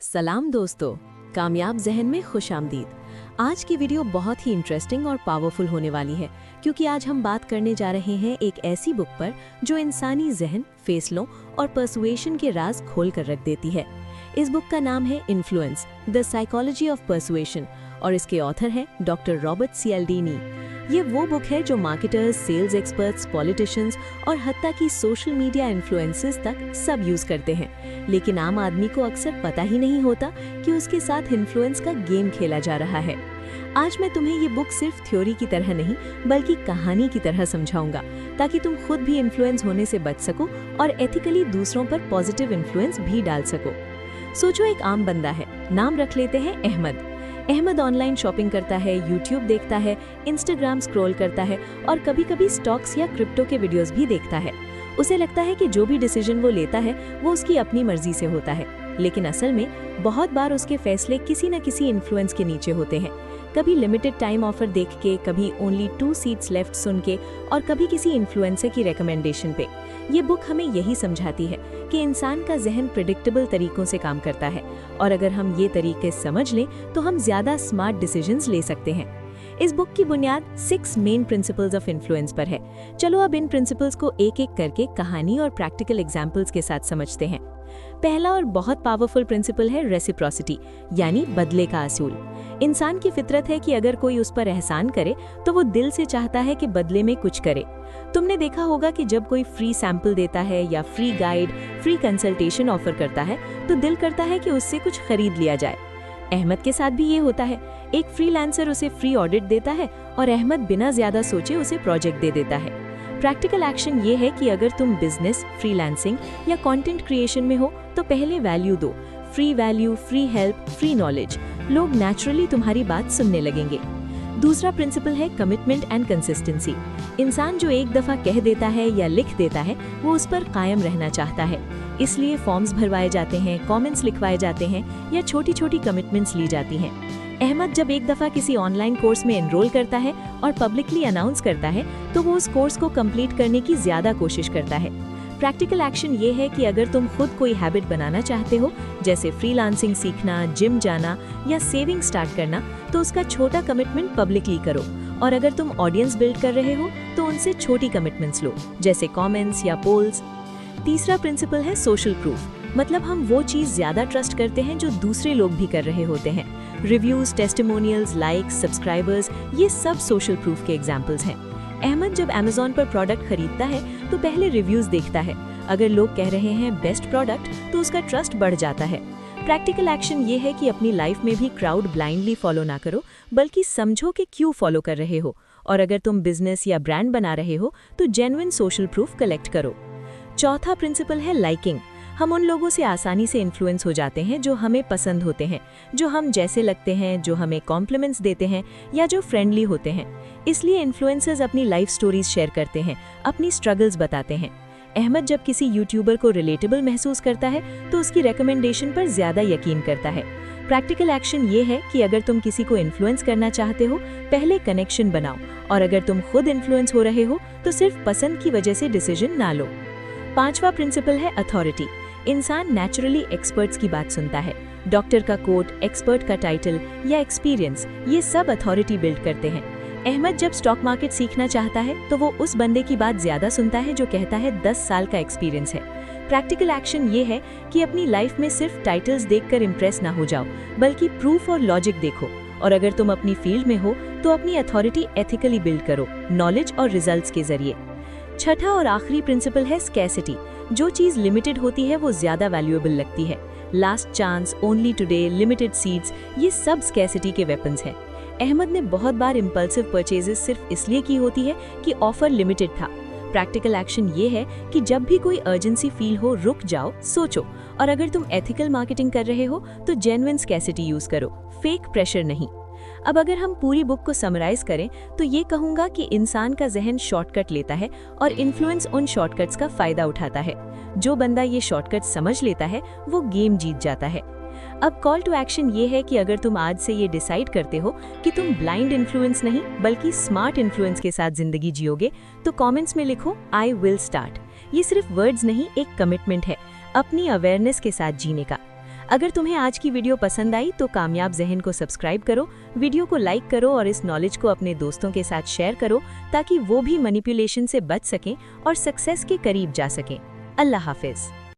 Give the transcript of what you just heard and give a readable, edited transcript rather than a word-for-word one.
सलाम दोस्तों, कामयाब जहन में खुशामदीद। आज की वीडियो बहुत ही इंटरेस्टिंग और पावरफुल होने वाली है क्योंकि आज हम बात करने जा रहे हैं एक ऐसी बुक पर जो इंसानी जहन, फैसलों और पर्सुएशन के राज खोल कर रख देती है। इस बुक का नाम है influence, the psychology of persuasion और इसके ऑथर हैं डॉक्टर रॉबर्ट सियाल्डीनी। ये वो बुक है जो मार्केटर्स, सेल्स एक्सपर्ट्स, पॉलिटिशियंस और हत्ता की सोशल मीडिया इन्फ्लुएंसर्स तक सब यूज करते हैं, लेकिन आम आदमी को अक्सर पता ही नहीं होता कि उसके साथ इन्फ्लुएंस का गेम खेला जा रहा है। आज मैं तुम्हें ये बुक सिर्फ थ्योरी की तरह नहीं बल्कि कहानी की तरह समझाऊंगा ताकि तुम खुद भी इन्फ्लुएंस होने से बच सको और एथिकली दूसरों पर पॉजिटिव इन्फ्लुएंस भी डाल सको। सोचो, एक आम बंदा है, नाम रख लेते हैं अहमद। अहमद ऑनलाइन शॉपिंग करता है, यूट्यूब देखता है, इंस्टाग्राम स्क्रॉल करता है और कभी-कभी स्टॉक्स या क्रिप्टो के वीडियोस भी देखता है। उसे लगता है कि जो भी डिसीजन वो लेता है वो उसकी अपनी मर्जी से होता है, लेकिन असल में बहुत बार उसके फैसले किसी न किसी इन्फ्लुएंस के नीचे होते हैं। कभी लिमिटेड टाइम ऑफर देख के, कभी ओनली 2 सीट्स लेफ्ट सुन के और कभी किसी इन्फ्लुएंसर की रिकमेंडेशन पे। ये बुक हमें यही समझाती है कि इंसान का जहन प्रेडिक्टेबल तरीकों से काम करता है और अगर हम ये तरीके समझ लें तो हम ज्यादा स्मार्ट डिसीजंस ले सकते हैं। इस बुक की बुनियाद 6 मेन प्रिंसिपल्स ऑफ इन्फ्लुएंस पर है। चलो अब इन प्रिंसिपल्स को एक एक करके कहानी और प्रैक्टिकल एग्जाम्पल्स के साथ समझते हैं। पहला और बहुत पावरफुल प्रिंसिपल है रेसिप्रोसिटी, यानी बदले का असूल। इंसान की फितरत है कि अगर कोई उस पर एहसान करे तो वो दिल से चाहता है कि बदले में कुछ करे। तुमने देखा होगा कि जब कोई फ्री सैंपल देता है या free guide, free consultation offer करता है तो दिल करता है कि उससे कुछ खरीद लिया जाए। अहमद के साथ भी ये होता है। एक फ्रीलांसर उसे फ्री ऑडिट देता है और अहमद बिना ज्यादा सोचे उसे प्रोजेक्ट दे देता है। प्रैक्टिकल एक्शन ये है कि अगर तुम बिजनेस, फ्रीलांसिंग या कंटेंट क्रिएशन में हो तो पहले वैल्यू दो। Free value, free help, free knowledge. लोग नेचुरली तुम्हारी बात सुनने लगेंगे। दूसरा प्रिंसिपल है कमिटमेंट एंड कंसिस्टेंसी। इंसान जो एक दफा कह देता है या लिख देता है वो उस पर कायम रहना चाहता है, इसलिए फॉर्म्स भरवाए जाते हैं, कमेंट्स लिखवाए जाते हैं या छोटी छोटी कमिटमेंट्स ली जाती हैं। अहमद जब एक दफा किसी ऑनलाइन कोर्स में एनरोल करता है और पब्लिकली अनाउंस करता है तो वो उस कोर्स को कंप्लीट करने की ज्यादा कोशिश करता है। प्रैक्टिकल एक्शन ये है कि अगर तुम खुद कोई हैबिट बनाना चाहते हो, जैसे फ्रीलांसिंग सीखना, जिम जाना या सेविंग स्टार्ट करना, तो उसका छोटा कमिटमेंट पब्लिकली करो। और अगर तुम ऑडियंस बिल्ड कर रहे हो तो उनसे छोटी कमिटमेंट्स लो, जैसे कमेंट्स या पोल्स। तीसरा प्रिंसिपल है सोशल प्रूफ, मतलब हम वो चीज ज्यादा ट्रस्ट करते हैं जो दूसरे लोग भी कर रहे होते हैं। रिव्यूज, टेस्टिमोनियल्स, लाइक्स, सब्सक्राइबर्स, ये सब सोशल प्रूफ के एग्जाम्पल्स हैं। अहमद जब Amazon पर प्रोडक्ट खरीदता है तो पहले रिव्यूज देखता है। अगर लोग कह रहे हैं बेस्ट प्रोडक्ट तो उसका ट्रस्ट बढ़ जाता है। प्रैक्टिकल एक्शन ये है कि अपनी लाइफ में भी क्राउड ब्लाइंडली फॉलो ना करो, बल्कि समझो कि क्यों फॉलो कर रहे हो। और अगर तुम बिजनेस या ब्रांड बना रहे हो तो जेन्युइन सोशल प्रूफ कलेक्ट करो। चौथा प्रिंसिपल है लाइकिंग। हम उन लोगों से आसानी से इन्फ्लुएंस हो जाते हैं जो हमें पसंद होते हैं, जो हम जैसे लगते हैं, जो हमें कॉम्प्लीमेंट्स देते हैं या जो फ्रेंडली होते हैं। इसलिए इन्फ्लुएंसर्स अपनी लाइफ स्टोरीज शेयर करते हैं, अपनी स्ट्रगल्स बताते हैं। अहमद जब किसी यूट्यूबर को रिलेटेबल महसूस करता है तो उसकी रिकमेंडेशन पर ज्यादा यकीन करता है। प्रैक्टिकल एक्शन ये है कि अगर तुम किसी को इन्फ्लुएंस करना चाहते हो, पहले कनेक्शन बनाओ, और अगर तुम खुद इन्फ्लुएंस हो रहे हो तो सिर्फ पसंद की वजह से डिसीजन ना लो। पांचवा प्रिंसिपल है अथॉरिटी। इंसान नेचुरली एक्सपर्ट्स की बात सुनता है। डॉक्टर का कोट, एक्सपर्ट का टाइटल या एक्सपीरियंस, ये सब अथॉरिटी बिल्ड करते हैं। अहमद जब स्टॉक मार्केट सीखना चाहता है तो वो उस बंदे की बात ज्यादा सुनता है जो कहता है 10 साल का एक्सपीरियंस है। प्रैक्टिकल एक्शन ये है कि अपनी लाइफ में सिर्फ टाइटल्स देखकर इम्प्रेस ना हो जाओ, बल्कि प्रूफ और लॉजिक देखो। और अगर तुम अपनी फील्ड में हो तो अपनी अथॉरिटी एथिकली बिल्ड करो, नॉलेज और रिजल्ट्स के जरिए। छठा और आखिरी प्रिंसिपल है स्कैसिटी। जो चीज लिमिटेड होती है वो ज्यादा वैल्यूएबल लगती है। Last chance, only today, limited seeds, ये सब स्कैसिटी के वेपन्स हैं। अहमद ने बहुत बार इम्पल्सिव परचेजेस सिर्फ इसलिए की होती है कि ऑफर लिमिटेड था। प्रैक्टिकल एक्शन ये है कि जब भी कोई अर्जेंसी फील हो, रुक जाओ, सोचो, और अगर तुम एथिकल मार्केटिंग कर रहे हो तो जेन्युइन स्कैसिटी यूज करो, फेक प्रेशर नहीं। अब अगर हम पूरी बुक को समराइज करें तो ये कहूंगा कि इंसान का जहन शॉर्टकट लेता है और इन्फ्लुएंस उन शॉर्टकट्स का फायदा उठाता है। जो बंदा ये शॉर्टकट समझ लेता है वो गेम जीत जाता है। अब कॉल टू एक्शन ये है कि अगर तुम आज से ये डिसाइड करते हो कि तुम ब्लाइंड इन्फ्लुएंस नहीं बल्कि स्मार्ट इन्फ्लुएंस के साथ जिंदगी जियोगे तो कमेंट्स में लिखो आई विल स्टार्ट। ये सिर्फ वर्ड्स नहीं, एक कमिटमेंट है अपनी अवेयरनेस के साथ जीने का। अगर तुम्हें आज की वीडियो पसंद आई तो कामयाब जहन को सब्सक्राइब करो, वीडियो को लाइक करो और इस नॉलेज को अपने दोस्तों के साथ शेयर करो ताकि वो भी मैनिपुलेशन से बच सकें और सक्सेस के करीब जा सकें। अल्लाह हाफिज।